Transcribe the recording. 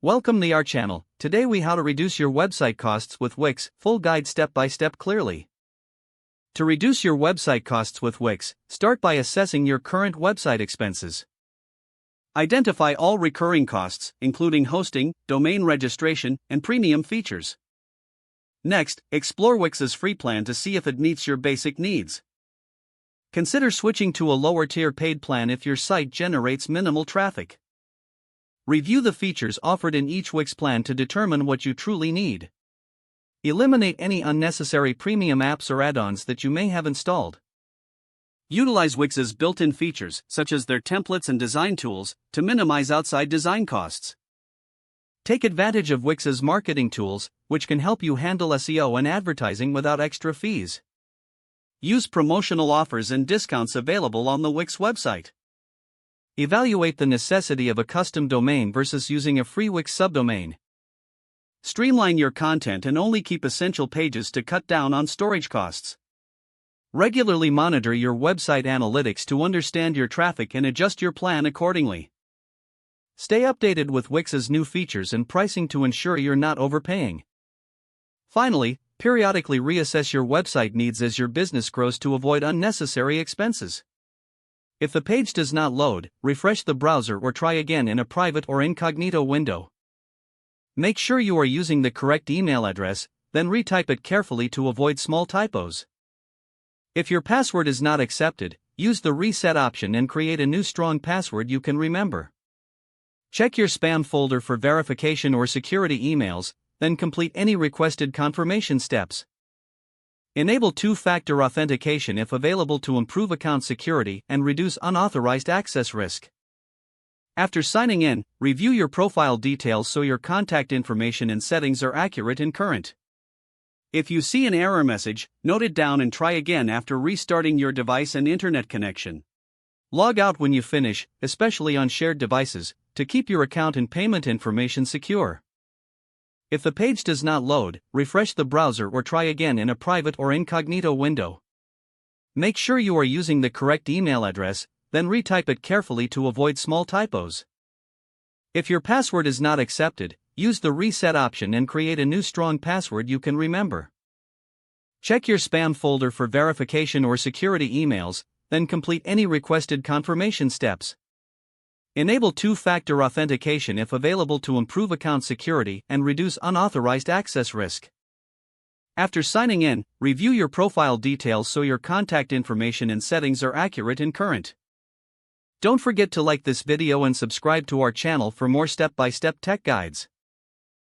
Welcome to our channel. Today we how to reduce your website costs with Wix, full guide step by step clearly. To reduce your website costs with Wix, start by assessing your current website expenses. Identify all recurring costs, including hosting, domain registration, and premium features. Next, explore Wix's free plan to see if it meets your basic needs. Consider switching to a lower tier paid plan if your site generates minimal traffic. Review the features offered in each Wix plan to determine what you truly need. Eliminate any unnecessary premium apps or add-ons that you may have installed. Utilize Wix's built-in features, such as their templates and design tools, to minimize outside design costs. Take advantage of Wix's marketing tools, which can help you handle SEO and advertising without extra fees. Use promotional offers and discounts available on the Wix website. Evaluate the necessity of a custom domain versus using a free Wix subdomain. Streamline your content and only keep essential pages to cut down on storage costs. Regularly monitor your website analytics to understand your traffic and adjust your plan accordingly. Stay updated with Wix's new features and pricing to ensure you're not overpaying. Finally, periodically reassess your website needs as your business grows to avoid unnecessary expenses. If the page does not load, refresh the browser or try again in a private or incognito window. Make sure you are using the correct email address, then retype it carefully to avoid small typos. If your password is not accepted, use the reset option and create a new strong password you can remember. Check your spam folder for verification or security emails, then complete any requested confirmation steps. Enable two-factor authentication if available to improve account security and reduce unauthorized access risk. After signing in, review your profile details so your contact information and settings are accurate and current. If you see an error message, note it down and try again after restarting your device and internet connection. Log out when you finish, especially on shared devices, to keep your account and payment information secure. If the page does not load, refresh the browser or try again in a private or incognito window. Make sure you are using the correct email address, then retype it carefully to avoid small typos. If your password is not accepted, use the reset option and create a new strong password you can remember. Check your spam folder for verification or security emails, then complete any requested confirmation steps. Enable two-factor authentication if available to improve account security and reduce unauthorized access risk. After signing in, review your profile details so your contact information and settings are accurate and current. Don't forget to like this video and subscribe to our channel for more step-by-step tech guides.